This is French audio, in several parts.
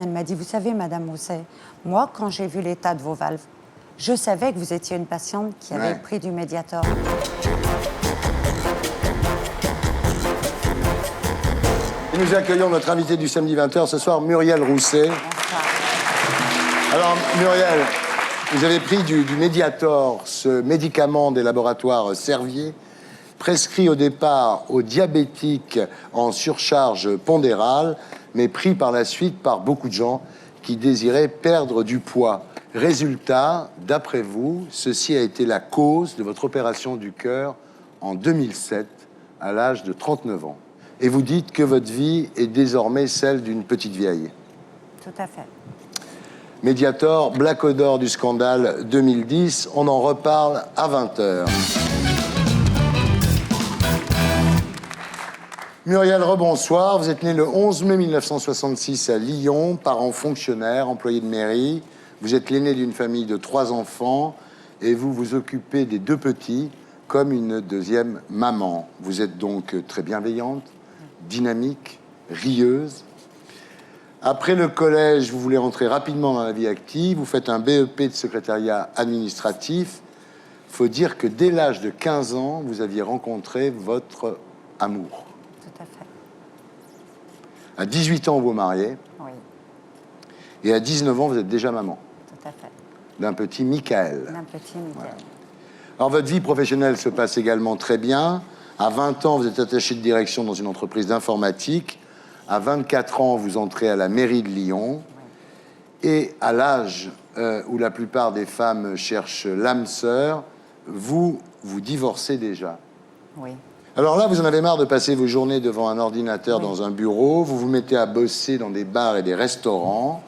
Elle m'a dit, vous savez, Madame Rousset, moi, quand j'ai vu l'état de vos valves, je savais que vous étiez une patiente qui avait pris du Mediator. Et nous accueillons notre invité du samedi 20h ce soir, Muriel Rousset. Bonsoir. Alors, Muriel, vous avez pris du Mediator, ce médicament des laboratoires Servier, prescrit au départ aux diabétiques en surcharge pondérale, mais pris par la suite par beaucoup de gens qui désiraient perdre du poids. Résultat, d'après vous, ceci a été la cause de votre opération du cœur en 2007, à l'âge de 39 ans. Et vous dites que votre vie est désormais celle d'une petite vieille. Tout à fait. Mediator, Black Odor du scandale 2010, on en reparle à 20h. Muriel, rebonsoir. Vous êtes née le 11 mai 1966 à Lyon, parent fonctionnaire, employé de mairie. Vous êtes l'aîné d'une famille de 3 enfants et vous vous occupez des 2 petits comme une deuxième maman. Vous êtes donc très bienveillante, dynamique, rieuse. Après le collège, vous voulez rentrer rapidement dans la vie active. Vous faites un BEP de secrétariat administratif. Il faut dire que dès l'âge de 15 ans, vous aviez rencontré votre amour. Tout à fait. À 18 ans, vous vous mariez. Oui, Et à 19 ans, vous êtes déjà maman tout à fait. d'un petit Michael. Un petit Michael. Alors, votre vie professionnelle se passe également très bien. À 20 ans, vous êtes attaché de direction dans une entreprise d'informatique. À 24 ans, vous entrez à la mairie de Lyon. Et à l'âge où la plupart des femmes cherchent l'âme sœur, vous divorcez déjà. Oui. Alors là, vous en avez marre de passer vos journées devant un ordinateur dans un bureau. Vous vous mettez à bosser dans des bars et des restaurants.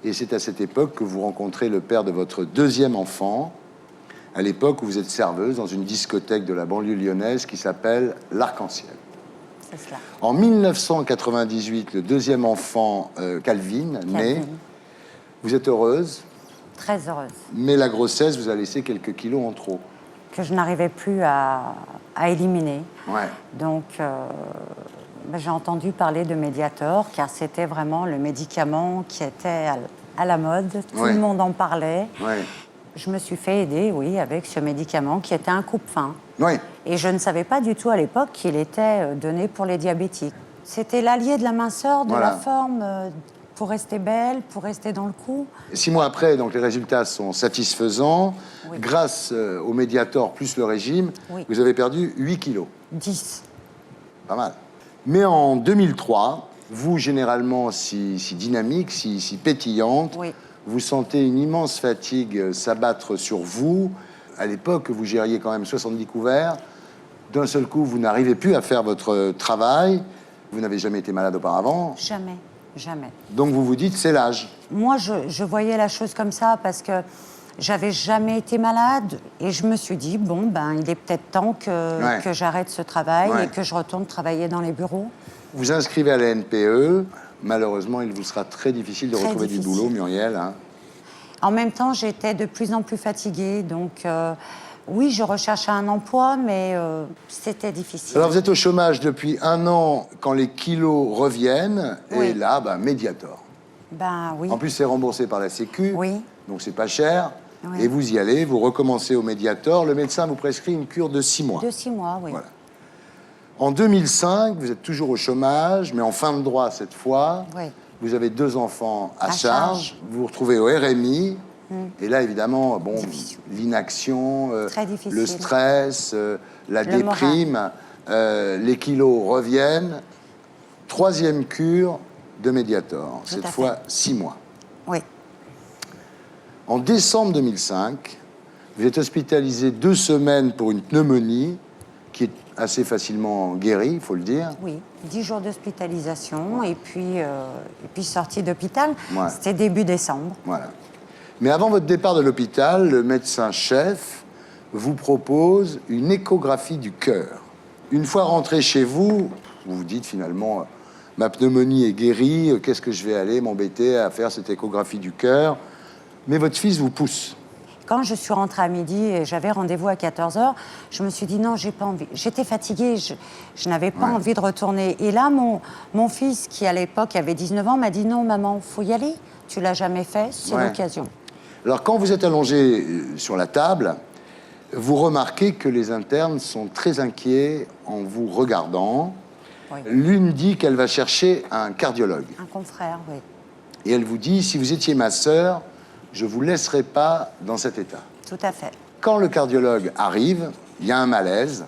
Et c'est à cette époque que vous rencontrez le père de votre deuxième enfant, à l'époque où vous êtes serveuse dans une discothèque de la banlieue lyonnaise qui s'appelle l'Arc-en-Ciel. C'est cela. En 1998, le deuxième enfant, Calvin, naît. Vous êtes heureuse, Très heureuse. mais la grossesse vous a laissé quelques kilos en trop. Que je n'arrivais plus à éliminer. Ouais. Donc, j'ai entendu parler de Mediator, car c'était vraiment le médicament qui était à la mode. Tout le monde en parlait. Ouais. Je me suis fait aider, oui, avec ce médicament qui était un coupe-faim. Oui. Et je ne savais pas du tout à l'époque qu'il était donné pour les diabétiques. C'était l'allié de la minceur, de Voilà. la forme, pour rester belle, pour rester dans le coup. 6 mois après, donc les résultats sont satisfaisants. Oui. Grâce au Mediator plus le régime, Oui. vous avez perdu 8 kilos. 10. Pas mal. Mais en 2003, vous, généralement si dynamique, si pétillante, Oui. vous sentez une immense fatigue s'abattre sur vous. À l'époque, vous gériez quand même 70 couverts. D'un seul coup, vous n'arrivez plus à faire votre travail. Vous n'avez jamais été malade auparavant. Jamais, jamais. Donc vous vous dites, c'est l'âge. Moi, je voyais la chose comme ça parce que j'avais jamais été malade et je me suis dit, bon, ben, il est peut-être temps que j'arrête ce travail et que je retourne travailler dans les bureaux. Vous inscrivez à la NPE. Malheureusement, il vous sera très difficile de retrouver du boulot, Muriel. Hein. En même temps, j'étais de plus en plus fatiguée, donc oui, je recherchais un emploi, mais c'était difficile. Alors, vous êtes au chômage depuis 1 an quand les kilos reviennent. Oui. Et là, Mediator. Ben oui. En plus, c'est remboursé par la Sécu. Oui. Donc, c'est pas cher. Oui. Et vous y allez, vous recommencez au Mediator. Le médecin vous prescrit une cure de 6 mois. De 6 mois, oui. Voilà. En 2005, vous êtes toujours au chômage, mais en fin de droit cette fois. Oui. Vous avez 2 enfants à À charge. charge. Vous vous retrouvez au RMI. Et là, évidemment, bon, Difficile. l'inaction, Très difficile. le stress, la Le déprime, les kilos reviennent. 3e cure de Mediator, Tout cette à fois fait. 6 mois. Oui. En décembre 2005, vous êtes hospitalisé 2 semaines pour une pneumonie qui est assez facilement guérie, il faut le dire. Oui, 10 jours d'hospitalisation et puis sortie d'hôpital. Ouais. C'était début décembre. Voilà. Mais avant votre départ de l'hôpital, le médecin-chef vous propose une échographie du cœur. Une fois rentré chez vous, vous vous dites finalement, ma pneumonie est guérie, qu'est-ce que je vais aller m'embêter à faire cette échographie du cœur? Mais votre fils vous pousse. Quand je suis rentrée à midi et j'avais rendez-vous à 14h, je me suis dit non, j'ai pas envie. J'étais fatiguée, je n'avais pas envie de retourner. Et là, mon fils, qui à l'époque avait 19 ans, m'a dit non, maman, faut y aller. Tu l'as jamais fait, c'est l'occasion. Alors, quand vous êtes allongé sur la table, vous remarquez que les internes sont très inquiets en vous regardant. Oui. L'une dit qu'elle va chercher un cardiologue. Un confrère, oui. Et elle vous dit, si vous étiez ma sœur, je ne vous laisserai pas dans cet état. Tout à fait. Quand le cardiologue arrive, il y a un malaise.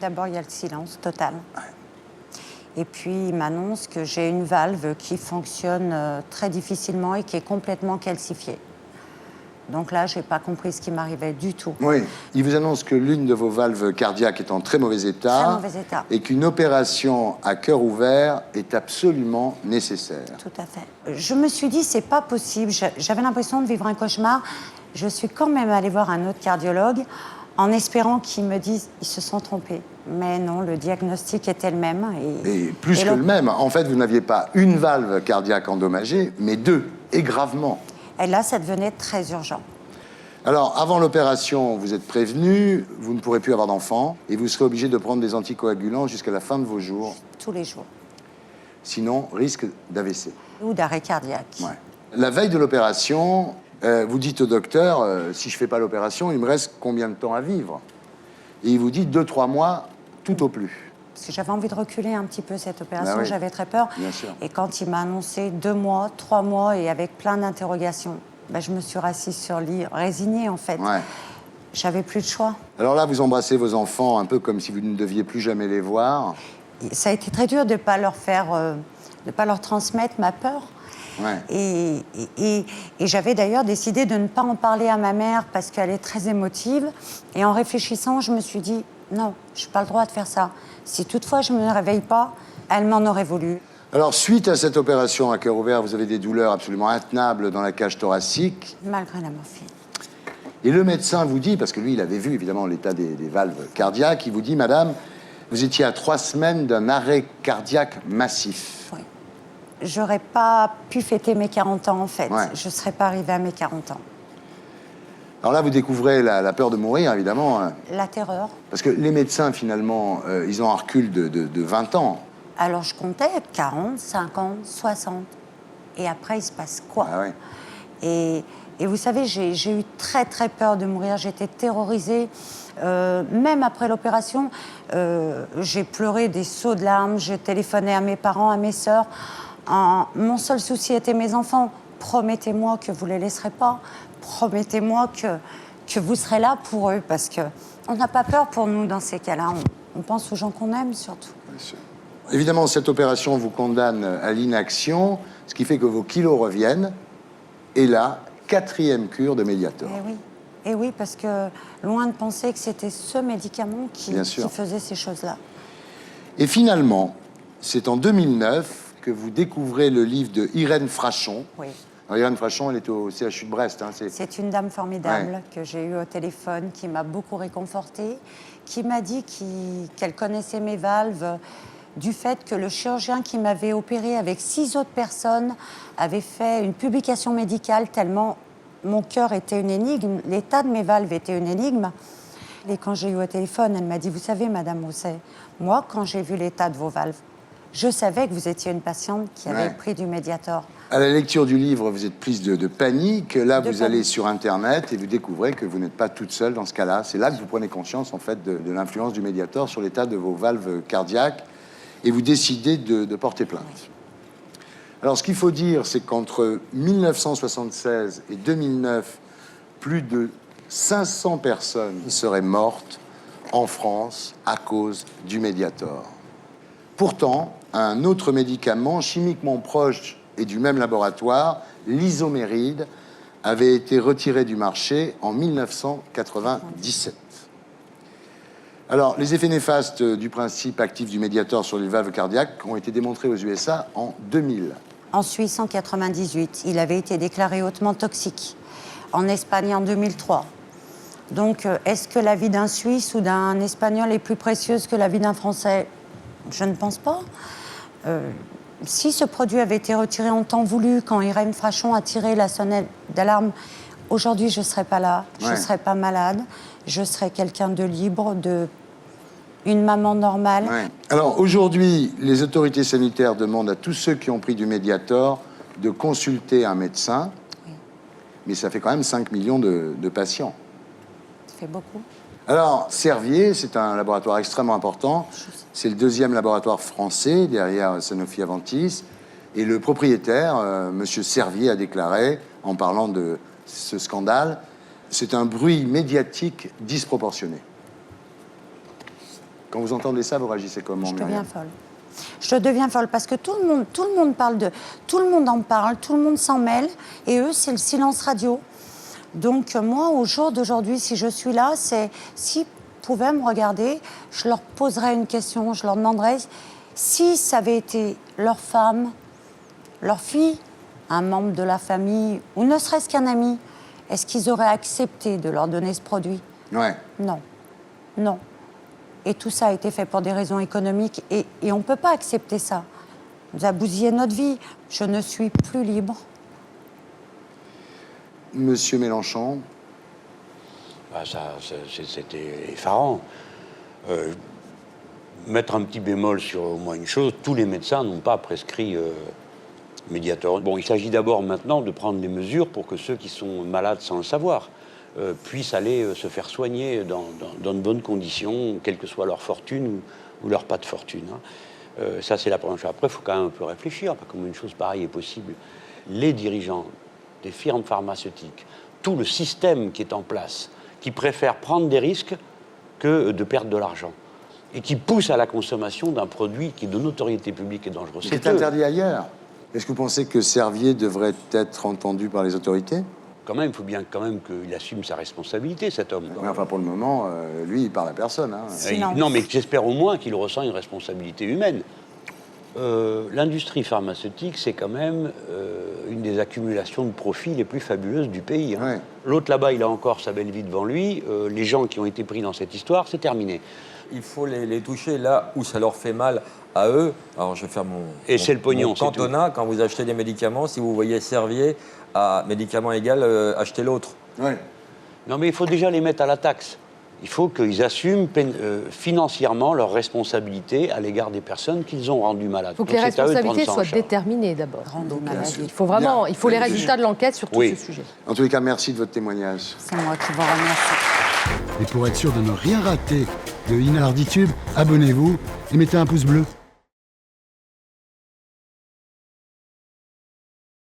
D'abord, il y a le silence total. Et puis, il m'annonce que j'ai une valve qui fonctionne très difficilement et qui est complètement calcifiée. Donc là, je n'ai pas compris ce qui m'arrivait du tout. Oui, il vous annonce que l'une de vos valves cardiaques est en très mauvais état. Très mauvais état. Et qu'une opération à cœur ouvert est absolument nécessaire. Tout à fait. Je me suis dit, c'est pas possible. J'avais l'impression de vivre un cauchemar. Je suis quand même allée voir un autre cardiologue en espérant qu'il me dise, ils se sont trompés. Mais non, le diagnostic était le même. Et plus que le même. En fait, vous n'aviez pas une valve cardiaque endommagée, mais deux, et gravement. Et là, ça devenait très urgent. Alors, avant l'opération, vous êtes prévenu, vous ne pourrez plus avoir d'enfant, et vous serez obligé de prendre des anticoagulants jusqu'à la fin de vos jours. Tous les jours. Sinon, risque d'AVC. Ou d'arrêt cardiaque. Ouais. La veille de l'opération, vous dites au docteur, si je ne fais pas l'opération, il me reste combien de temps à vivre? Et il vous dit 2-3 mois, tout au plus. Parce que j'avais envie de reculer un petit peu cette opération, oui. J'avais très peur. Bien sûr. Et quand il m'a annoncé 2 mois, 3 mois et avec plein d'interrogations, je me suis rassise sur le lit, résignée en fait. Ouais. J'avais plus de choix. Alors là, vous embrassez vos enfants un peu comme si vous ne deviez plus jamais les voir. Ça a été très dur de ne pas leur pas leur transmettre ma peur. Ouais. Et j'avais d'ailleurs décidé de ne pas en parler à ma mère parce qu'elle est très émotive. Et en réfléchissant, je me suis dit, non, je n'ai pas le droit de faire ça. Si toutefois je ne me réveille pas, elle m'en aurait voulu. Alors, suite à cette opération à cœur ouvert, vous avez des douleurs absolument intenables dans la cage thoracique. Malgré la morphine. Et le médecin vous dit, parce que lui, il avait vu évidemment l'état des valves cardiaques, il vous dit, madame, vous étiez à 3 semaines d'un arrêt cardiaque massif. Oui. J'aurais pas pu fêter mes 40 ans, en fait. Ouais. Je ne serais pas arrivée à mes 40 ans. Alors là, vous découvrez la peur de mourir, évidemment. La terreur. Parce que les médecins, finalement, ils ont un recul de 20 ans. Alors, je comptais 40, 50, 60. Et après, il se passe quoi? Ah ouais. Et vous savez, j'ai eu très, très peur de mourir. J'étais terrorisée. Même après l'opération, j'ai pleuré des sauts de larmes. Je téléphonais à mes parents, à mes sœurs. Mon seul souci était mes enfants. Promettez-moi que vous ne les laisserez pas. Promettez-moi que vous serez là pour eux. Parce qu'on n'a pas peur pour nous dans ces cas-là. On pense aux gens qu'on aime, surtout. Bien sûr. Évidemment, cette opération vous condamne à l'inaction, ce qui fait que vos kilos reviennent. Et là, 4e cure de Mediator. Et oui, parce que loin de penser que c'était ce médicament qui faisait ces choses-là. Et finalement, c'est en 2009 que vous découvrez le livre de Irène Frachon. Oui. Alors, Irène Frachon, elle est au CHU de Brest. Hein, c'est une dame formidable que j'ai eue au téléphone, qui m'a beaucoup réconfortée, qui m'a dit qu'elle connaissait mes valves, du fait que le chirurgien qui m'avait opéré avec 6 autres personnes avait fait une publication médicale tellement mon cœur était une énigme, l'état de mes valves était une énigme. Et quand j'ai eu au téléphone, elle m'a dit, vous savez, Madame Rousset, moi, quand j'ai vu l'état de vos valves, je savais que vous étiez une patiente qui avait pris du Mediator. À la lecture du livre, vous êtes prise de panique. Là, vous allez sur Internet et vous découvrez que vous n'êtes pas toute seule dans ce cas-là. C'est là que vous prenez conscience, en fait, de l'influence du Mediator sur l'état de vos valves cardiaques. Et vous décidez de porter plainte. Alors, ce qu'il faut dire, c'est qu'entre 1976 et 2009, plus de 500 personnes seraient mortes en France à cause du Mediator. Pourtant, un autre médicament chimiquement proche et du même laboratoire, l'isoméride, avait été retiré du marché en 1997. Alors, les effets néfastes du principe actif du Mediator sur les valves cardiaques ont été démontrés aux USA en 2000. En Suisse, en 1998, il avait été déclaré hautement toxique. En Espagne, en 2003. Donc, est-ce que la vie d'un Suisse ou d'un Espagnol est plus précieuse que la vie d'un Français? Je ne pense pas. Si ce produit avait été retiré en temps voulu, quand Irène Frachon a tiré la sonnette d'alarme Aujourd'hui, je ne serais pas là, je ne Ouais. serais pas malade, je serais quelqu'un de libre, une maman normale. Ouais. Alors aujourd'hui, les autorités sanitaires demandent à tous ceux qui ont pris du Mediator de consulter un médecin, mais ça fait quand même 5 millions de patients. Ça fait beaucoup. Alors, Servier, c'est un laboratoire extrêmement important. C'est le deuxième laboratoire français derrière Sanofi Aventis. Et le propriétaire, Monsieur Servier, a déclaré, en parlant de ce scandale, c'est un bruit médiatique disproportionné. Quand vous entendez ça, vous réagissez comment, Je deviens Myriam ? folle. Je deviens folle parce que tout le monde parle tout le monde en parle, tout le monde s'en mêle, et eux, c'est le silence radio. Donc moi, au jour d'aujourd'hui, si je suis là, c'est s'ils pouvaient me regarder, je leur poserais une question, je leur demanderais si ça avait été leur femme, leur fille, un membre de la famille, ou ne serait-ce qu'un ami, est-ce qu'ils auraient accepté de leur donner ce produit ? Ouais. Non. Non. Et tout ça a été fait pour des raisons économiques, et on ne peut pas accepter ça. On nous a bousillé notre vie. Je ne suis plus libre. Monsieur Mélenchon, Bah, c'était effarant. Mettre un petit bémol sur au moins une chose, tous les médecins n'ont pas prescrit Mediator. Bon, il s'agit d'abord maintenant de prendre des mesures pour que ceux qui sont malades sans le savoir puissent aller se faire soigner dans de bonnes conditions, quelle que soit leur fortune ou leur pas de fortune. Hein. Ça, c'est la première chose. Après, il faut quand même un peu réfléchir, pas comme une chose pareille est possible. Les dirigeants des firmes pharmaceutiques, tout le système qui est en place, qui préfèrent prendre des risques que de perdre de l'argent, et qui pousse à la consommation d'un produit qui est de notoriété publique et dangereux. c'est interdit ailleurs. Est-ce que vous pensez que Servier devrait être entendu par les autorités ? Quand même, il faut bien quand même qu'il assume sa responsabilité, cet homme. Ouais, enfin, pour le moment, lui, il parle à personne. Hein. Silence. Non, mais j'espère au moins qu'il ressent une responsabilité humaine. L'industrie pharmaceutique, c'est quand même une des accumulations de profits les plus fabuleuses du pays. Hein. Ouais. L'autre là-bas, il a encore sa belle vie devant lui. Les gens qui ont été pris dans cette histoire, c'est terminé. Il faut les toucher là où ça leur fait mal à eux. Alors je vais faire Et c'est le pognon, mon c'est tout. cantonat. Quand vous achetez des médicaments, si vous voyez Servier à médicament égal, achetez l'autre. Ouais. Non, mais il faut déjà les mettre à la taxe. Il faut qu'ils assument financièrement leurs responsabilités à l'égard des personnes qu'ils ont rendues malades. Il faut que les Donc, c'est à eux de responsabilités prendre ça en soient charge. déterminées d'abord. Rendu Donc, malade. il faut vraiment, Bien. il faut les résultats de l'enquête sur tout Oui. ce sujet. En tous les cas, merci de votre témoignage. C'est moi qui vous remercie. Et pour être sûr de ne rien rater de Inarditube, abonnez-vous et mettez un pouce bleu.